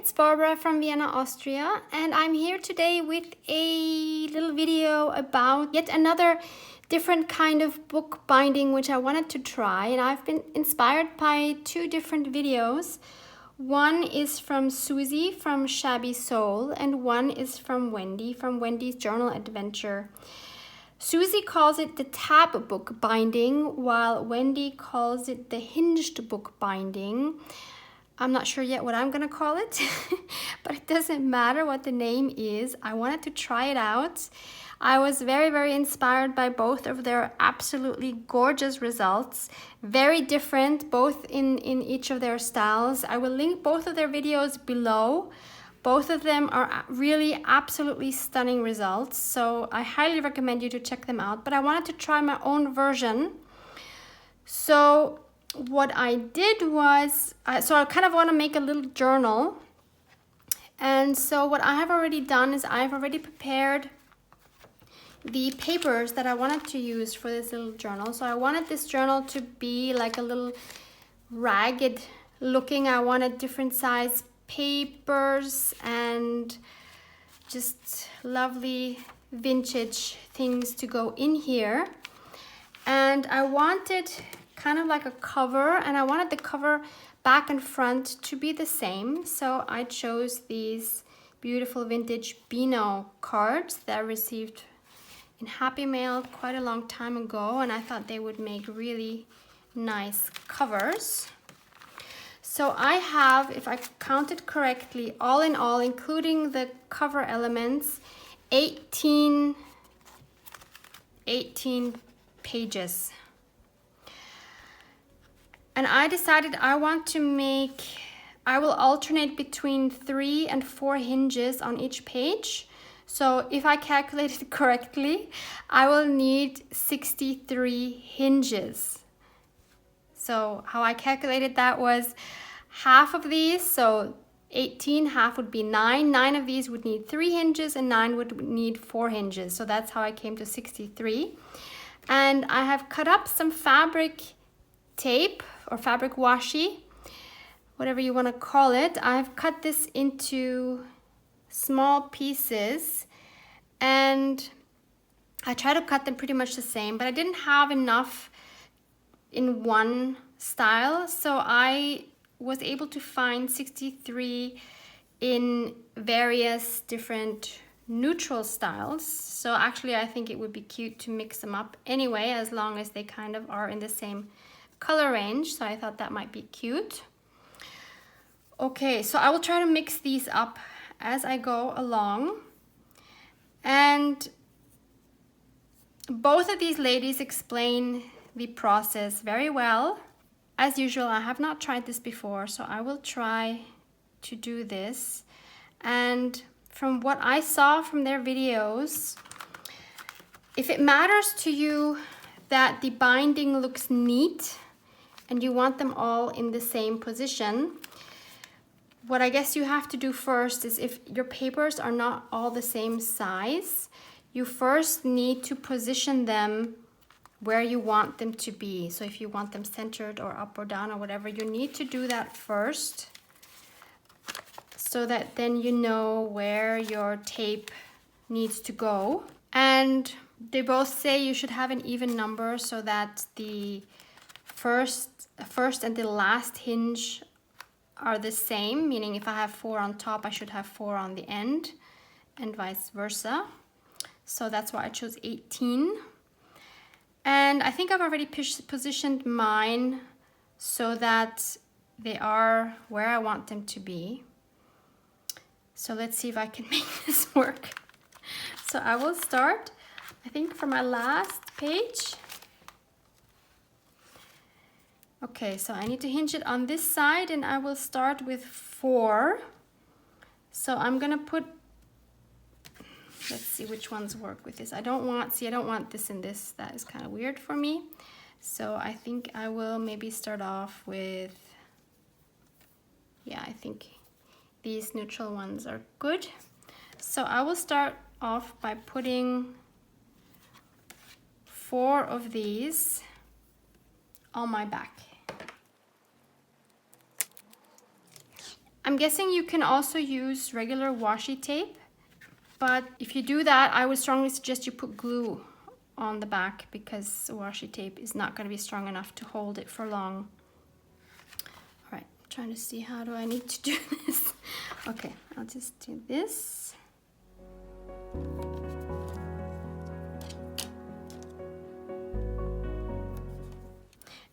it's Barbara from Vienna, Austria, and I'm here today with a little video about yet another different kind of book binding which I wanted to try, and I've been inspired by two different videos. One is from Susie from Shabby Soul, and one is from Wendy's Journal Adventure. Susie calls it the tab book binding, while Wendy calls it the hinged book binding. I'm not sure yet what I'm gonna call it, but it doesn't matter what the name is. I wanted to try it out. I was very inspired by both of their absolutely gorgeous results. Very different, both in each of their styles. I will link both of their videos below. Both of them are really absolutely stunning results, so I highly recommend you to check them out. But I wanted to try my own version. So what I did was, I kind of want to make a little journal. And so what I have already done is I've already prepared the papers that I wanted to use for this little journal. So I wanted this journal to be like a little ragged looking. I wanted different size papers and just lovely vintage things to go in here. And I wanted kind of like a cover, and I wanted the cover back and front to be the same. So I chose these beautiful vintage Beano cards that I received in Happy Mail quite a long time ago, and I thought they would make really nice covers. So I have, if I counted correctly, all in all, including the cover elements, 18 pages. And I decided I will alternate between 3 and 4 hinges on each page. So if I calculated correctly, I will need 63 hinges. So how I calculated that was half of these, so 18, half would be 9. 9 of these would need 3 hinges and 9 would need 4 hinges. So that's how I came to 63. And I have cut up some fabric tape or fabric washi, whatever you want to call it. I've cut this into small pieces, and I try to cut them pretty much the same, but I didn't have enough in one style, so I was able to find 63 in various different neutral styles. So actually I think it would be cute to mix them up anyway, as long as they kind of are in the same color range. So I thought that might be cute. Okay, so I will try to mix these up as I go along. And both of these ladies explain the process very well. As usual, I have not tried this before, so I will try to do this. And from what I saw from their videos, if it matters to you that the binding looks neat and you want them all in the same position, what I guess you have to do first is, if your papers are not all the same size, you first need to position them where you want them to be. So if you want them centered or up or down or whatever, you need to do that first, so that then you know where your tape needs to go. And they both say you should have an even number, so that the first and the last hinge are the same, meaning if I have 4 on top, I should have 4 on the end, and vice versa. So that's why I chose 18. And I think I've already positioned mine so that they are where I want them to be. So let's see if I can make this work. So I will start, I think, for my last page. Okay, so I need to hinge it on this side, and I will start with 4. So I'm gonna put, let's see which ones work with this. I don't want this and this. That is kind of weird for me. So I think I will maybe start off with, yeah, I think these neutral ones are good. So I will start off by putting 4 of these on my back. I'm guessing you can also use regular washi tape, but if you do that, I would strongly suggest you put glue on the back because washi tape is not going to be strong enough to hold it for long. All right, I'm trying to see how do I need to do this. Okay, I'll just do this.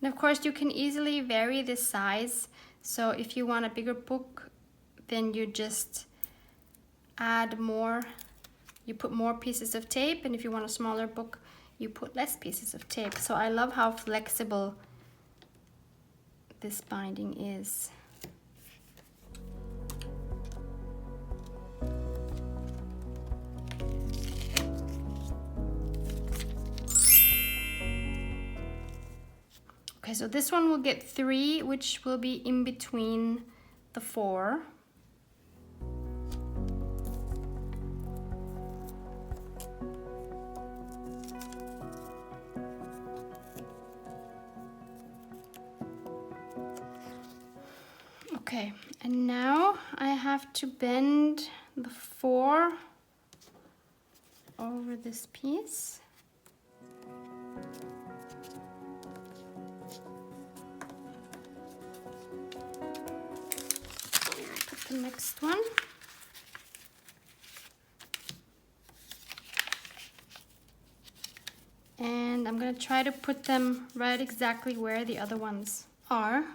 And of course you can easily vary the size. So if you want a bigger book, then you just add more, you put more pieces of tape, and if you want a smaller book, you put less pieces of tape. So I love how flexible this binding is. Okay, so this one will get 3, which will be in between the 4. Okay, and now I have to bend the 4 over this piece. Put the next one. And I'm going to try to put them right exactly where the other ones are.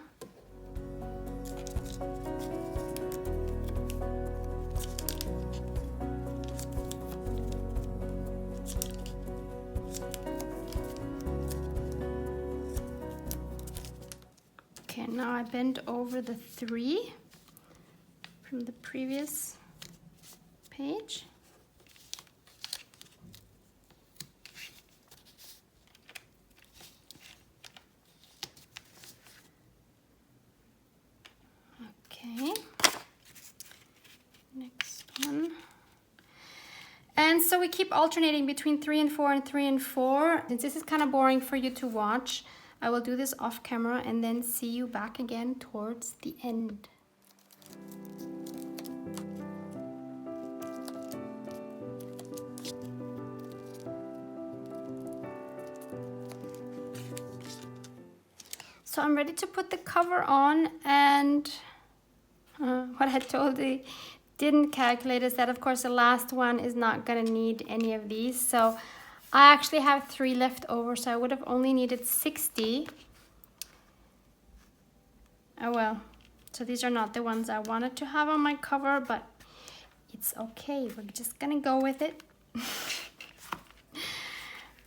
Okay, now I bend over the 3 from the previous page. Okay, next one. And so we keep alternating between 3 and 4 and 3 and 4. Since this is kind of boring for you to watch, I will do this off camera and then see you back again towards the end. So I'm ready to put the cover on, and what I totally didn't calculate is that of course the last one is not gonna need any of these. So I actually have 3 left over, so I would have only needed 60. Oh well, so these are not the ones I wanted to have on my cover, but it's okay, we're just gonna go with it.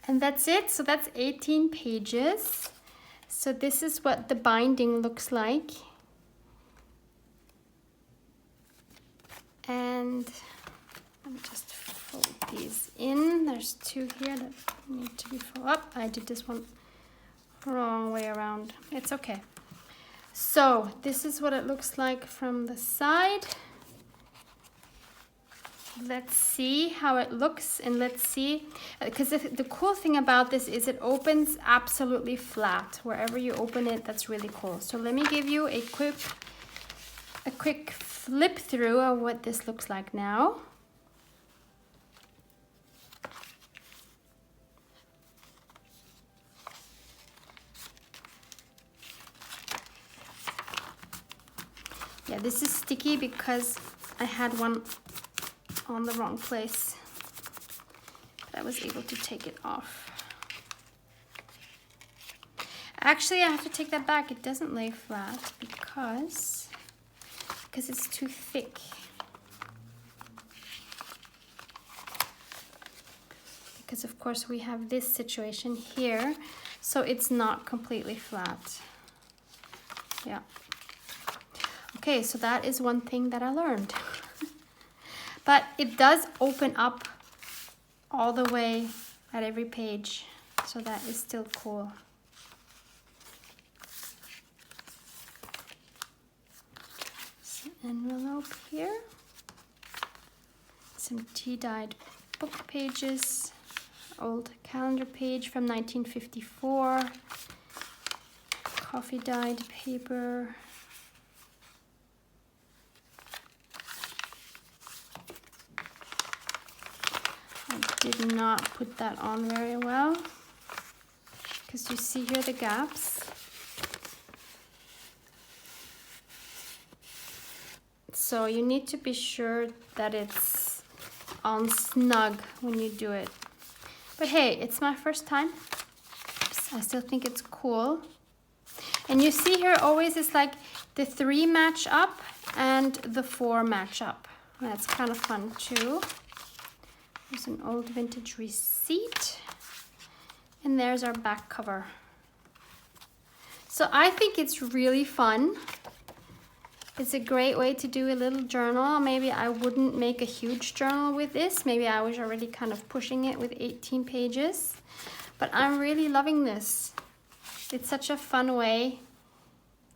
And that's it, so that's 18 pages. So this is what the binding looks like. And let me just fold these in. There's 2 here that need to be folded up. I did this one wrong way around. It's okay. So this is what it looks like from the side. Let's see how it looks, and let's see, because the cool thing about this is it opens absolutely flat. Wherever you open it, that's really cool. So let me give you a quick flip through of what this looks like now. Yeah, this is sticky because I had one on the wrong place, but I was able to take it off. Actually, I have to take that back. It doesn't lay flat because it's too thick. Because of course we have this situation here, so it's not completely flat. Yeah. Okay, so that is one thing that I learned. But it does open up all the way at every page, so that is still cool. Some envelope here. Some tea-dyed book pages. Old calendar page from 1954. Coffee-dyed paper. did not put that on very well, because you see here the gaps. So you need to be sure that it's on snug when you do it. But hey, it's my first time. I still think it's cool. And you see here always it's like the 3 match up and the 4 match up. That's kind of fun too. There's an old vintage receipt. And there's our back cover. So I think it's really fun. It's a great way to do a little journal. Maybe I wouldn't make a huge journal with this. Maybe I was already kind of pushing it with 18 pages. But I'm really loving this. It's such a fun way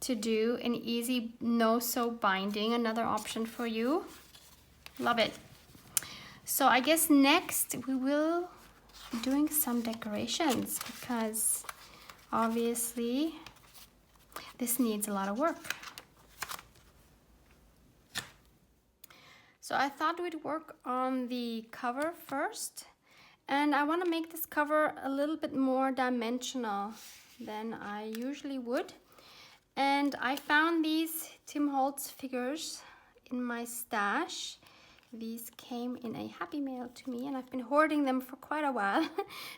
to do an easy no-sew binding. Another option for you. Love it. So I guess next we will be doing some decorations, because obviously this needs a lot of work. So I thought we'd work on the cover first, and I want to make this cover a little bit more dimensional than I usually would. And I found these Tim Holtz figures in my stash. These came in a Happy Mail to me, and I've been hoarding them for quite a while.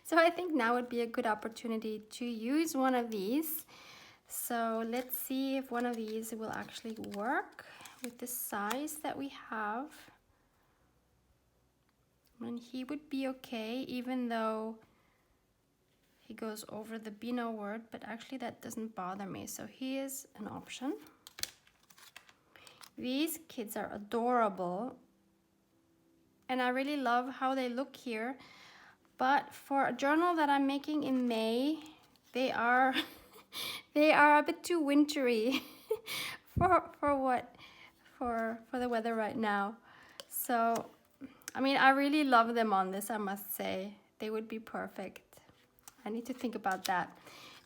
So I think now would be a good opportunity to use one of these. So let's see if one of these will actually work with the size that we have. And he would be okay, even though he goes over the Beano word, but actually that doesn't bother me. So he is an option. These kids are adorable, and I really love how they look here. But for a journal that I'm making in May, they are they are a bit too wintry for the weather right now. So I mean, I really love them on this, I must say. They would be perfect. I need to think about that.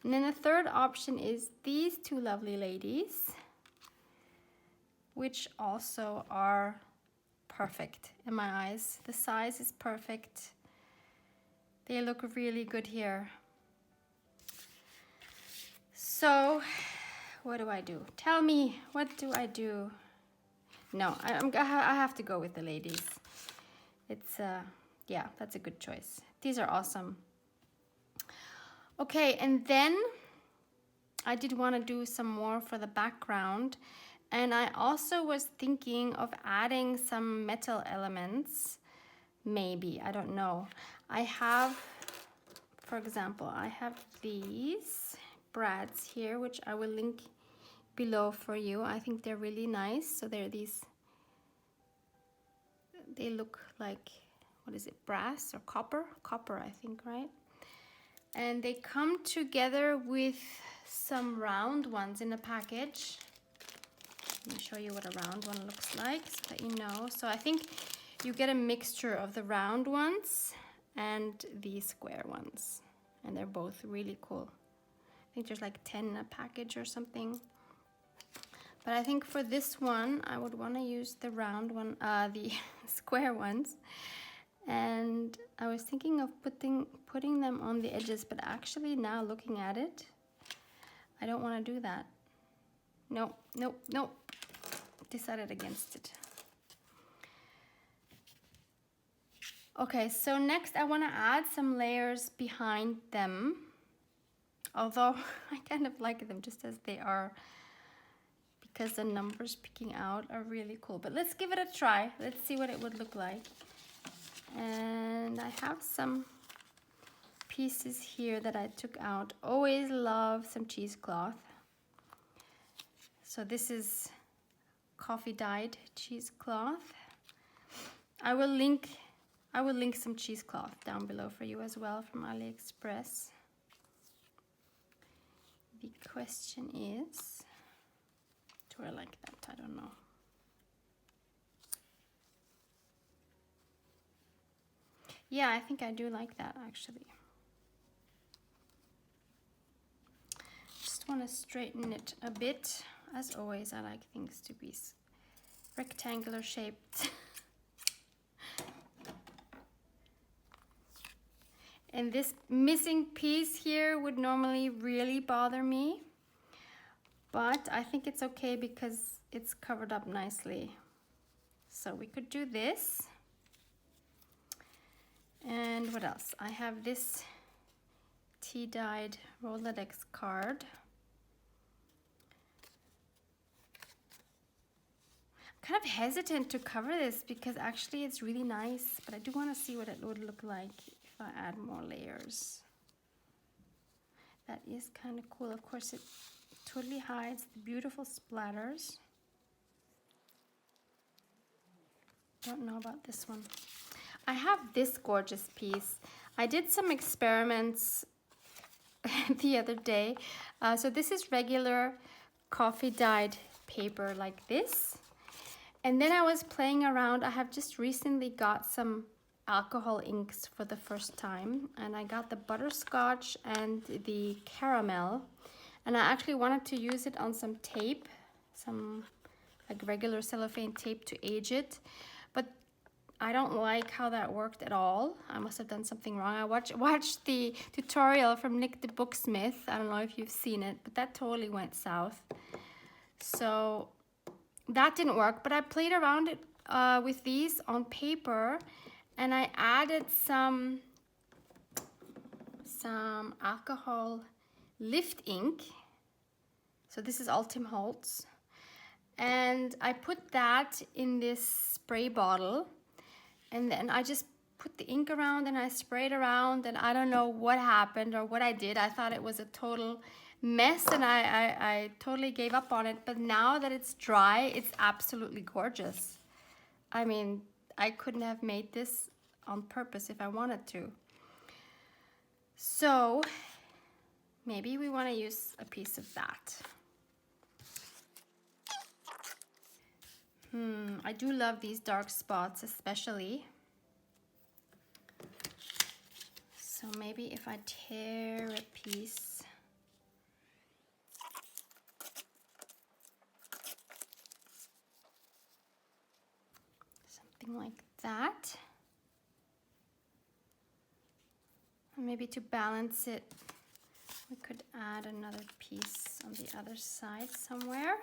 And then the third option is these two lovely ladies, which also are perfect in my eyes. The size is perfect. They look really good here. So what do I do? Tell me, what do I do? No, I have to go with the ladies. It's, yeah, that's a good choice. These are awesome. Okay, and then I did want to do some more for the background. And I also was thinking of adding some metal elements. Maybe, I don't know. I have, for example, I have these brads here, which I will link below for you. I think they're really nice. So they're these, they look like, what is it, brass or copper? Copper, I think, right? And they come together with some round ones in a package. Let me show you what a round one looks like so that you know. So I think you get a mixture of the round ones and the square ones. And they're both really cool. I think there's like 10 in a package or something. But I think for this one, I would want to use the round one, the square ones. And I was thinking of putting them on the edges, but actually now looking at it, I don't want to do that. No. Decided against it. Okay, so next I want to add some layers behind them. Although I kind of like them just as they are, because the numbers picking out are really cool. But let's give it a try. Let's see what it would look like. And I have some pieces here that I took out. Always love some cheesecloth. So this is coffee dyed cheesecloth. I will link some cheesecloth down below for you as well from AliExpress. The question is, do I like that? I don't know. Yeah, I think I do like that actually. Just want to straighten it a bit. As always, I like things to be rectangular shaped. And this missing piece here would normally really bother me, but I think it's okay because it's covered up nicely. So we could do this. And what else? I have this tea-dyed Rolodex card. I'm kind of hesitant to cover this because actually it's really nice, but I do want to see what it would look like if I add more layers. That is kind of cool. Of course, it totally hides the beautiful splatters. Don't know about this one. I have this gorgeous piece. I did some experiments the other day. So this is regular coffee dyed paper like this. And then I was playing around. I have just recently got some alcohol inks for the first time. And I got the butterscotch and the caramel. And I actually wanted to use it on some tape, some like regular cellophane tape to age it. But I don't like how that worked at all. I must have done something wrong. I watched the tutorial from Nick the Booksmith. I don't know if you've seen it, but that totally went south. So that didn't work, but I played around it with these on paper, and I added some alcohol lift ink. So this is all Tim Holtz. And I put that in this spray bottle. And then I just put the ink around and I sprayed around, and I don't know what happened or what I did. I thought it was a total mess, and I totally gave up on it. But now that it's dry, it's absolutely gorgeous. I mean, I couldn't have made this on purpose if I wanted to. So maybe we want to use a piece of that. I do love these dark spots especially. So maybe if I tear a piece. Something like that. And maybe to balance it, we could add another piece on the other side somewhere.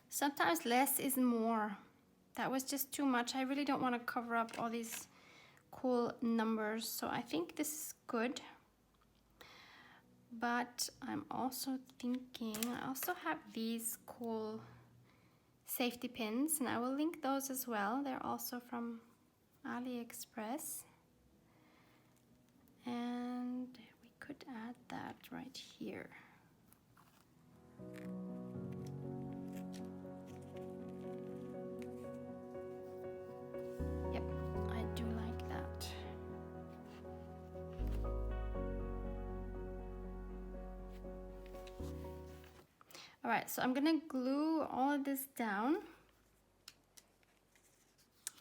Sometimes less is more. That was just too much. I really don't want to cover up all these cool numbers, so I think this is good. But I'm also thinking, I also have these cool safety pins, and I will link those as well. They're also from AliExpress. And we could add that right here. Yep, I do like that. All right, so I'm gonna glue all of this down.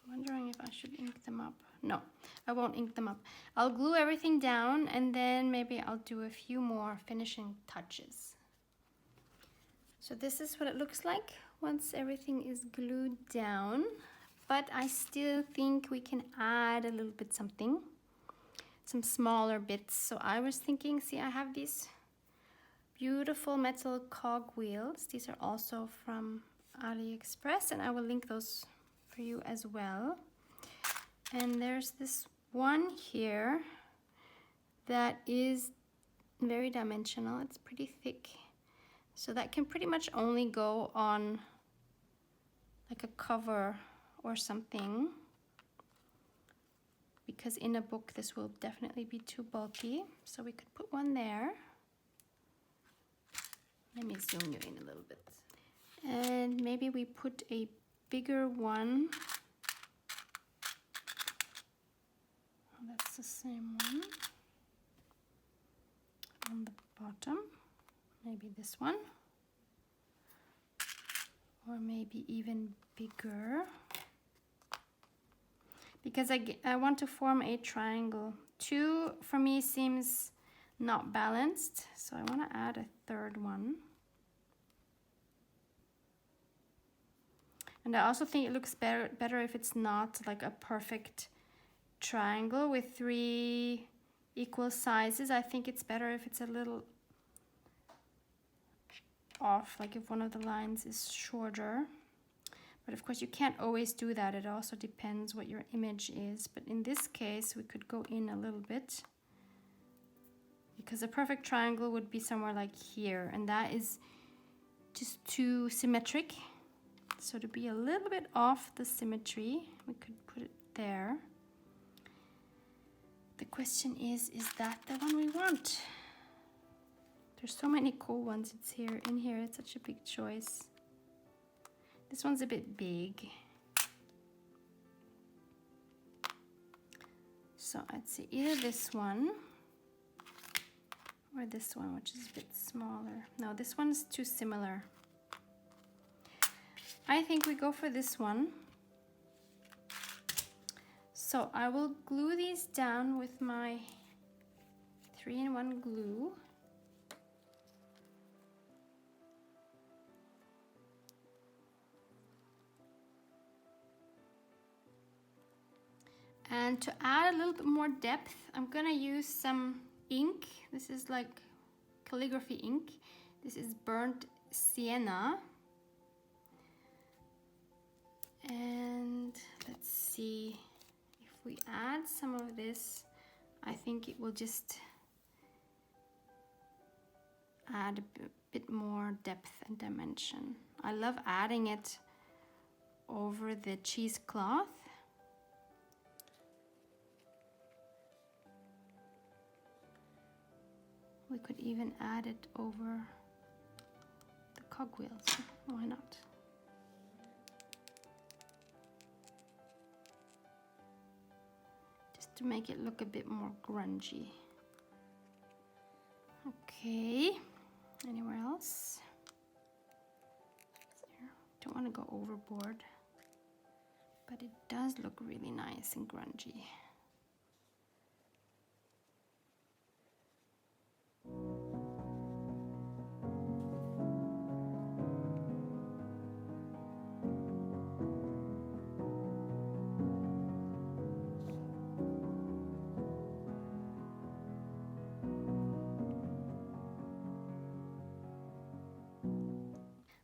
I'm wondering if I should ink them up. No, I won't ink them up. I'll glue everything down, and then maybe I'll do a few more finishing touches. So this is what it looks like once everything is glued down. But I still think we can add a little bit something, some smaller bits. So I was thinking, see, I have these beautiful metal cog wheels. These are also from AliExpress, and I will link those for you as well. And there's this one here that is very dimensional. It's pretty thick, so that can pretty much only go on like a cover or something, because in a book this will definitely be too bulky. So we could put one there. Let me zoom you in a little bit. And maybe we put a bigger one. Oh, that's the same one. On the bottom. Maybe this one. Or maybe even bigger. Because I want to form a triangle. 2 for me seems not balanced, so I want to add a third one. And I also think it looks better if it's not like a perfect triangle with 3 equal sizes. I think it's better if it's a little off, like if one of the lines is shorter. But of course you can't always do that. It also depends what your image is. But in this case we could go in a little bit, because a perfect triangle would be somewhere like here, and that is just too symmetric. So to be a little bit off the symmetry, we could put it there. The question is that the one we want? There's so many cool ones. It's here, in here. It's such a big choice. This one's a bit big. So I'd say either this one or this one, which is a bit smaller. No, this one's too similar. I think we go for this one. So I will glue these down with my 3-in-1 glue. And to add a little bit more depth, I'm gonna use some ink. This is like calligraphy ink. This is burnt sienna. And let's see, if we add some of this, I think it will just add a bit more depth and dimension. I love adding it over the cheesecloth. We could even add it over the cogwheels. Why not? Just to make it look a bit more grungy. Okay, anywhere else? There. Don't want to go overboard, but it does look really nice and grungy.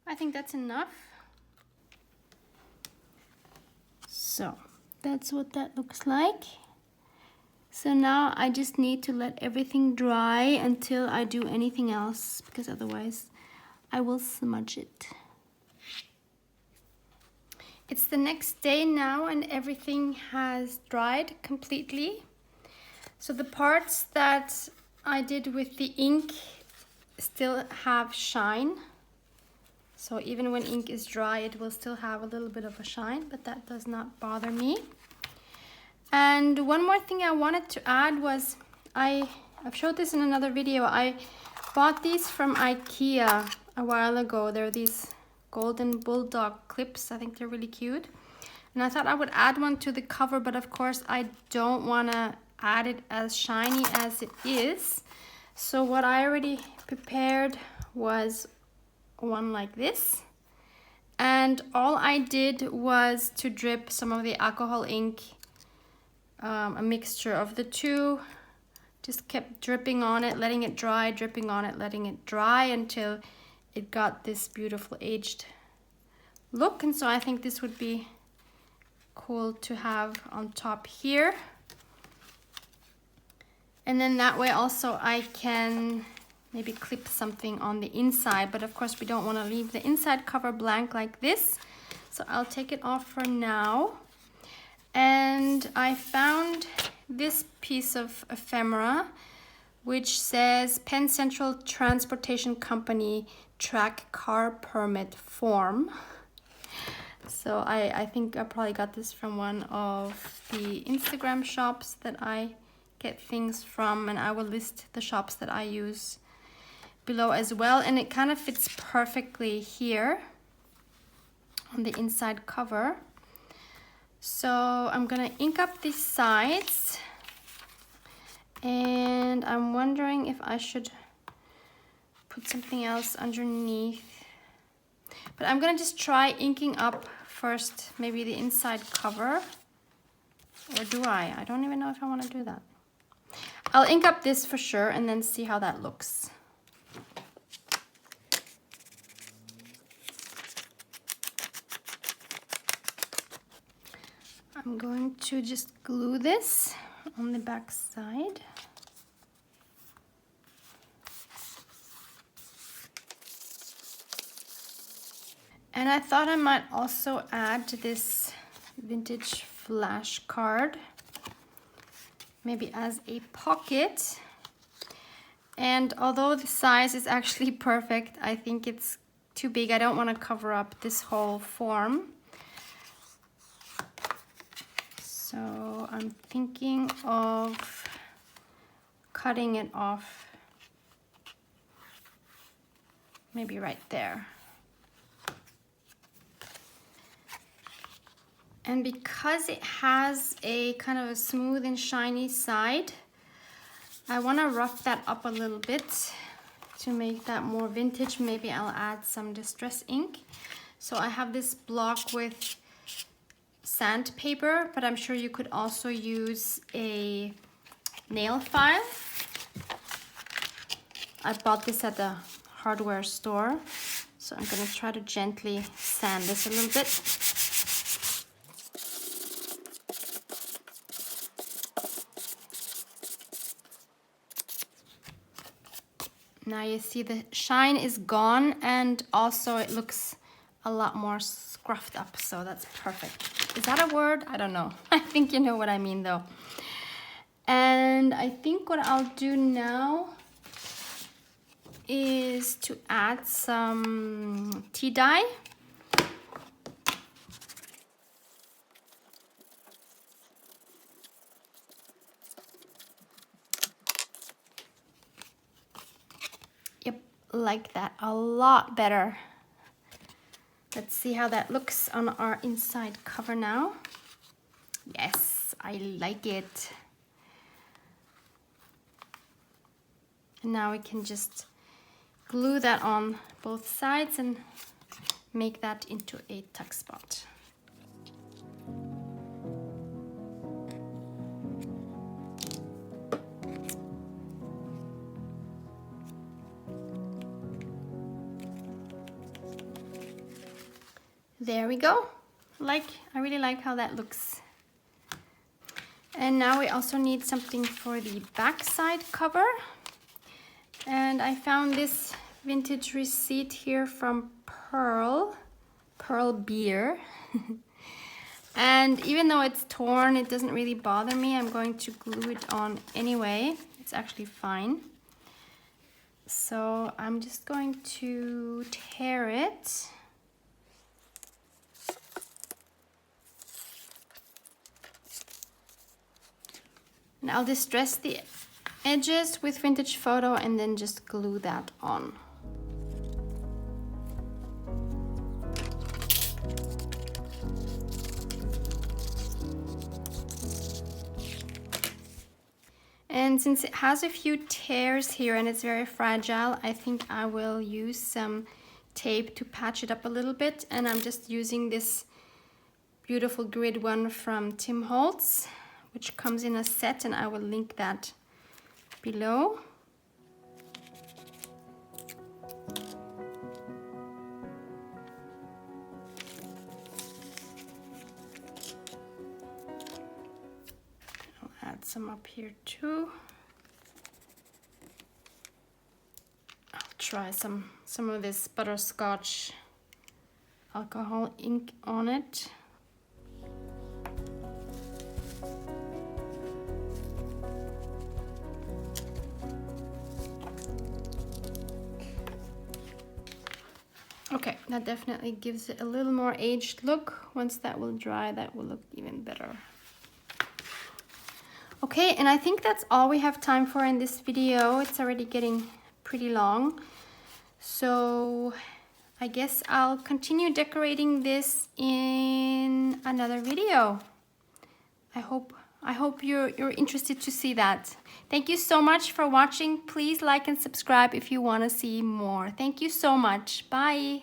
I think that's enough. So that's what that looks like. So now I just need to let everything dry until I do anything else, because otherwise I will smudge it. It's the next day now and everything has dried completely. So the parts that I did with the ink still have shine. So even when ink is dry, it will still have a little bit of a shine, but that does not bother me. And one more thing I wanted to add was, I've showed this in another video. I bought these from IKEA a while ago. They're these golden bulldog clips. I think they're really cute. And I thought I would add one to the cover, but of course I don't want to add it as shiny as it is. So what I already prepared was one like this, and all I did was to drip some of the alcohol ink, a mixture of the two, just kept dripping on it, letting it dry, dripping on it, letting it dry until it got this beautiful aged look, and so I think this would be cool to have on top here. And then that way also I can maybe clip something on the inside, but of course we don't want to leave the inside cover blank like this. So I'll take it off for now. And I found this piece of ephemera, which says Penn Central Transportation Company track car permit form. So I think I probably got this from one of the Instagram shops that I get things from, and I will list the shops that I use below as well. And it kind of fits perfectly here on the inside cover. So I'm gonna ink up these sides, and I'm wondering if I should put something else underneath. But I'm gonna just try inking up first, maybe the inside cover. Or do I? I don't even know if I want to do that. I'll ink up this for sure and then see how that looks. I'm going to just glue this on the back side. And I thought I might also add this vintage flashcard, maybe as a pocket. And although the size is actually perfect, I think it's too big. I don't want to cover up this whole form. So I'm thinking of cutting it off, maybe right there. And because it has a kind of a smooth and shiny side, I want to rough that up a little bit to make that more vintage. Maybe I'll add some distress ink. So I have this block with sandpaper, but I'm sure you could also use a nail file. I bought this at the hardware store. So I'm going to try to gently sand this a little bit. Now you see the shine is gone, and also it looks a lot more scruffed up, so that's perfect. Is that a word? I don't know. I think you know what I mean though. And I think what I'll do now is to add some tea dye. Like that, a lot better. Let's see how that looks on our inside cover now. Yes, I like it. And now we can just glue that on both sides and make that into a tuck spot. There we go. I really like how that looks. And now we also need something for the back side cover. And I found this vintage receipt here from Pearl Beer. And even though it's torn, it doesn't really bother me. I'm going to glue it on anyway. It's actually fine. So I'm just going to tear it. And I'll distress the edges with vintage photo and then just glue that on. And since it has a few tears here and it's very fragile, I think I will use some tape to patch it up a little bit. And I'm just using this beautiful grid one from Tim Holtz, which comes in a set, and I will link that below. add some up here too. I'll try some of this butterscotch alcohol ink on it. Okay, that definitely gives it a little more aged look. Once that will dry, that will look even better. Okay, and I think that's all we have time for in this video. It's already getting pretty long. So I guess I'll continue decorating this in another video. I hope you're interested to see that. Thank you so much for watching. Please like and subscribe if you want to see more. Thank you so much. Bye.